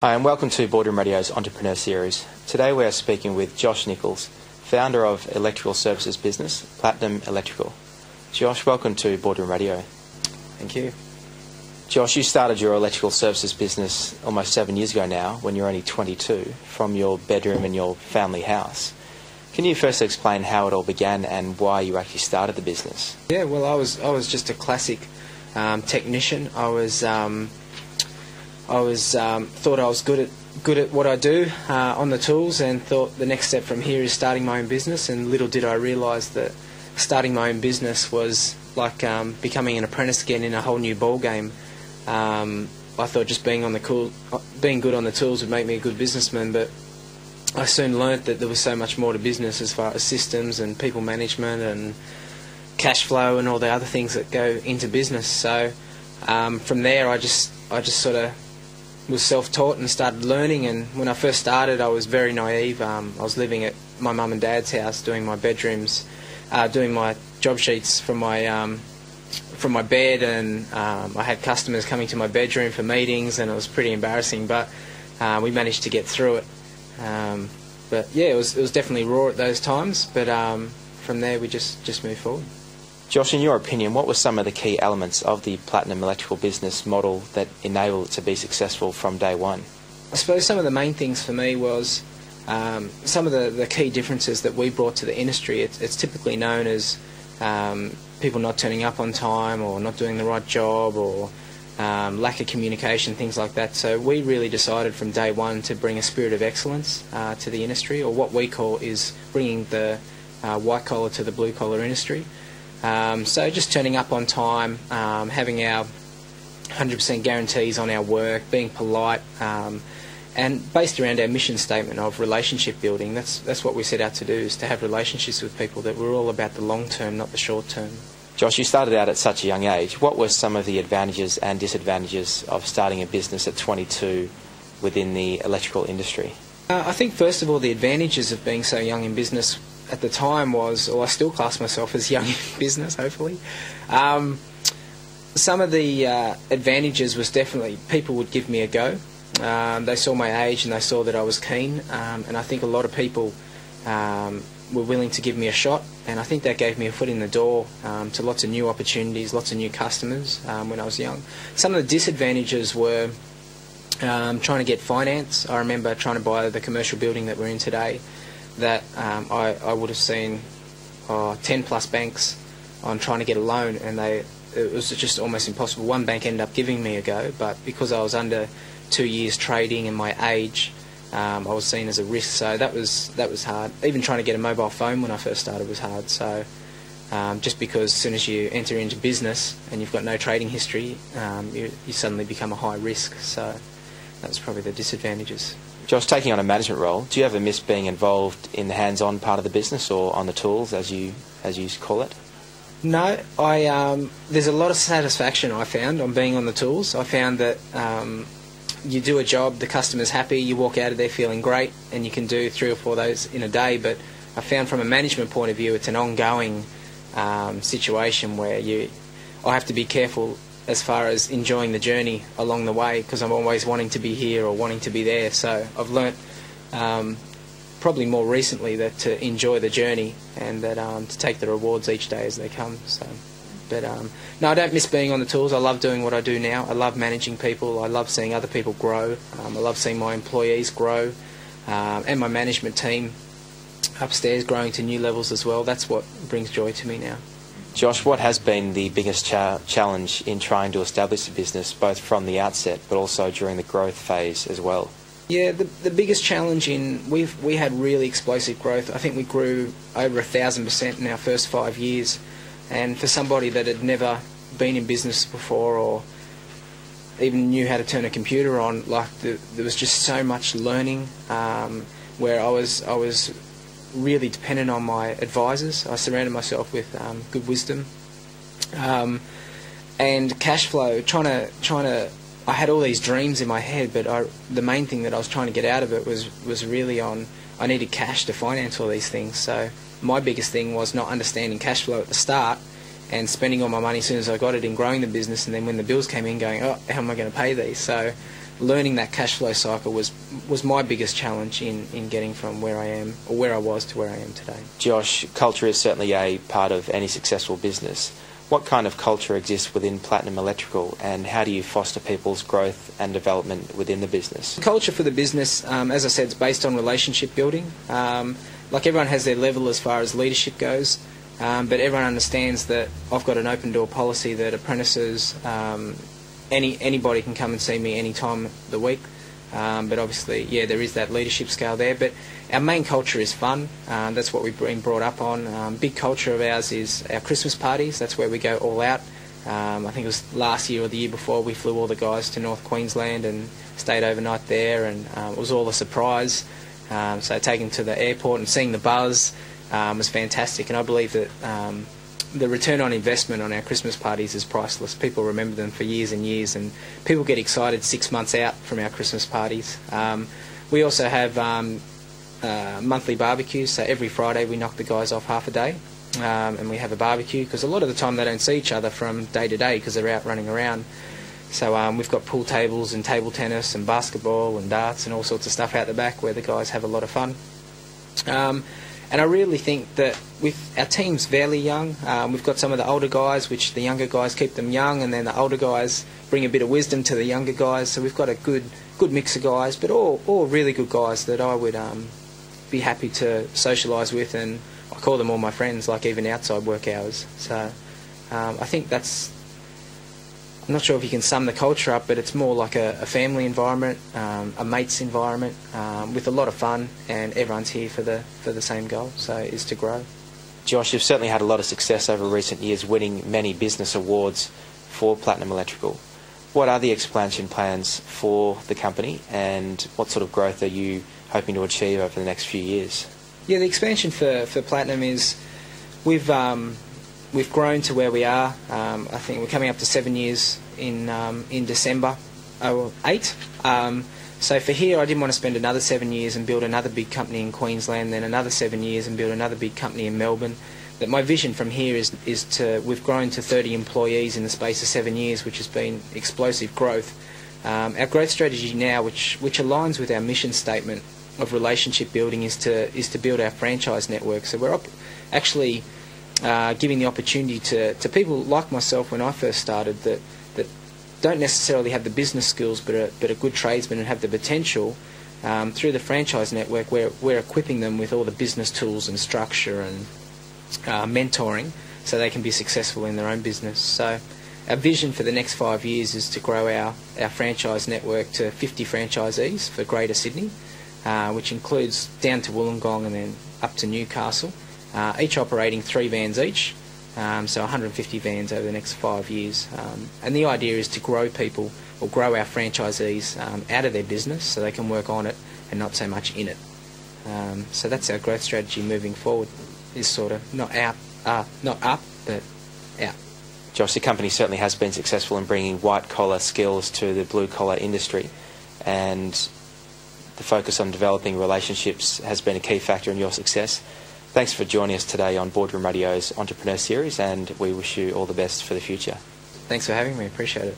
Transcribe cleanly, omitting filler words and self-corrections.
Hi, and welcome to Boardroom Radio's Entrepreneur Series. Today we are speaking with Josh Nichols, founder of electrical services business, Platinum Electrical. Josh, welcome to Boardroom Radio. Thank you. Josh, you started your electrical services business almost 7 years ago now, when you were only 22, from your bedroom in your family house. Can you first explain how it all began and why you actually started the business? Yeah, well, I was just a classic technician. I thought I was good at what I do on the tools, and thought the next step from here is starting my own business. And little did I realise that starting my own business was like becoming an apprentice again in a whole new ball game. I thought just being good on the tools would make me a good businessman, but I soon learnt that there was so much more to business as far as systems and people management and cash flow and all the other things that go into business. So from there, I just sort of was self-taught and started learning. And when I first started, I was very naive. I was living at my mum and dad's house, doing my bedrooms, doing my job sheets from my bed, and I had customers coming to my bedroom for meetings, and it was pretty embarrassing, but we managed to get through it. But yeah, it was definitely raw at those times, but from there we just moved forward. Josh, in your opinion, what were some of the key elements of the Platinum Electrical business model that enabled it to be successful from day one? I suppose some of the main things for me was some of the key differences that we brought to the industry. It's typically known as people not turning up on time, or not doing the right job, or lack of communication, things like that. So we really decided from day one to bring a spirit of excellence to the industry, or what we call is bringing the white collar to the blue collar industry. So just turning up on time, having our 100% guarantees on our work, being polite, and based around our mission statement of relationship building. That's what we set out to do, is to have relationships with people, that we're all about the long term, not the short term. Josh, you started out at such a young age. What were some of the advantages and disadvantages of starting a business at 22 within the electrical industry? I think first of all, the advantages of being so young in business at the time was, or I still class myself as young in business, hopefully. Some of the advantages was definitely people would give me a go. They saw my age and they saw that I was keen, and I think a lot of people were willing to give me a shot, and I think that gave me a foot in the door to lots of new opportunities, lots of new customers when I was young. Some of the disadvantages were trying to get finance. I remember trying to buy the commercial building that we're in today, that I would have seen 10 plus banks on trying to get a loan, and it was just almost impossible. One bank ended up giving me a go, but because I was under 2 years trading and my age, I was seen as a risk, so that was hard. Even trying to get a mobile phone when I first started was hard. So just because as soon as you enter into business and you've got no trading history, you suddenly become a high risk. So that was probably the disadvantages. Josh, taking on a management role, do you ever miss being involved in the hands-on part of the business, or on the tools, as you call it? No, there's a lot of satisfaction I found on being on the tools. I found that you do a job, the customer's happy, you walk out of there feeling great, and you can do 3 or 4 of those in a day. But I found from a management point of view, it's an ongoing situation where I have to be careful as far as enjoying the journey along the way, because I'm always wanting to be here or wanting to be there. So I've learnt probably more recently that to enjoy the journey, and that to take the rewards each day as they come. So, but no, I don't miss being on the tools. I love doing what I do now. I love managing people. I love seeing other people grow. I love seeing my employees grow, and my management team upstairs growing to new levels as well. That's what brings joy to me now. Josh, what has been the biggest challenge in trying to establish a business, both from the outset but also during the growth phase as well? Yeah, the biggest challenge we had really explosive growth. I think we grew over 1,000% in our first 5 years, and for somebody that had never been in business before, or even knew how to turn a computer on, there was just so much learning, where I was really dependent on my advisors. I surrounded myself with good wisdom, and cash flow. I had all these dreams in my head, but the main thing that I was trying to get out of it was really I needed cash to finance all these things. So my biggest thing was not understanding cash flow at the start, and spending all my money as soon as I got it in growing the business, and then when the bills came in, going, oh, how am I going to pay these? So learning that cash flow cycle was my biggest challenge in getting from where I am, or where I was, to where I am today. Josh, culture is certainly a part of any successful business. What kind of culture exists within Platinum Electrical, and how do you foster people's growth and development within the business? Culture for the business, as I said, is based on relationship building. Like, everyone has their level as far as leadership goes, but everyone understands that I've got an open door policy, that apprentices, anybody can come and see me any time of the week. But obviously, there is that leadership scale there. But our main culture is fun. That's what we've been brought up on. Big culture of ours is our Christmas parties. That's where we go all out. I think it was last year or the year before, we flew all the guys to North Queensland and stayed overnight there, and it was all a surprise. So taking to the airport and seeing the buzz was fantastic, and I believe that the return on investment on our Christmas parties is priceless. People remember them for years and years, and people get excited 6 months out from our Christmas parties. We also have monthly barbecues, so every Friday we knock the guys off half a day, and we have a barbecue, because a lot of the time they don't see each other from day to day because they're out running around. So we've got pool tables and table tennis and basketball and darts and all sorts of stuff out the back where the guys have a lot of fun. And I really think that with our team's fairly young. We've got some of the older guys, which the younger guys keep them young, and then the older guys bring a bit of wisdom to the younger guys. So we've got a good mix of guys, but all really good guys that I would be happy to socialise with, and I call them all my friends, like even outside work hours. So I think that's, I'm not sure if you can sum the culture up, but it's more like a family environment, a mate's environment, with a lot of fun, and everyone's here for the same goal, so is to grow. Josh, you've certainly had a lot of success over recent years, winning many business awards for Platinum Electrical. What are the expansion plans for the company, and what sort of growth are you hoping to achieve over the next few years? Yeah, the expansion for Platinum is we've grown to where we are. I think we're coming up to 7 years in December 2008. So for here, I didn't want to spend another 7 years and build another big company in Queensland, then another 7 years and build another big company in Melbourne. That my vision from here is to, we've grown to 30 employees in the space of 7 years, which has been explosive growth. Our growth strategy now, which aligns with our mission statement of relationship building, is to build our franchise network. So we're actually giving the opportunity to people like myself when I first started that don't necessarily have the business skills but are good tradesmen and have the potential. Through the franchise network, we're equipping them with all the business tools and structure and mentoring so they can be successful in their own business. So our vision for the next 5 years is to grow our franchise network to 50 franchisees for Greater Sydney, which includes down to Wollongong and then up to Newcastle, each operating 3 vans each, so 150 vans over the next 5 years. And the idea is to grow people, or grow our franchisees out of their business so they can work on it and not so much in it. So that's our growth strategy moving forward, is sort of not up, but out. Josh, the company certainly has been successful in bringing white-collar skills to the blue-collar industry, and the focus on developing relationships has been a key factor in your success. Thanks for joining us today on Boardroom Radio's Entrepreneur Series, and we wish you all the best for the future. Thanks for having me. Appreciate it.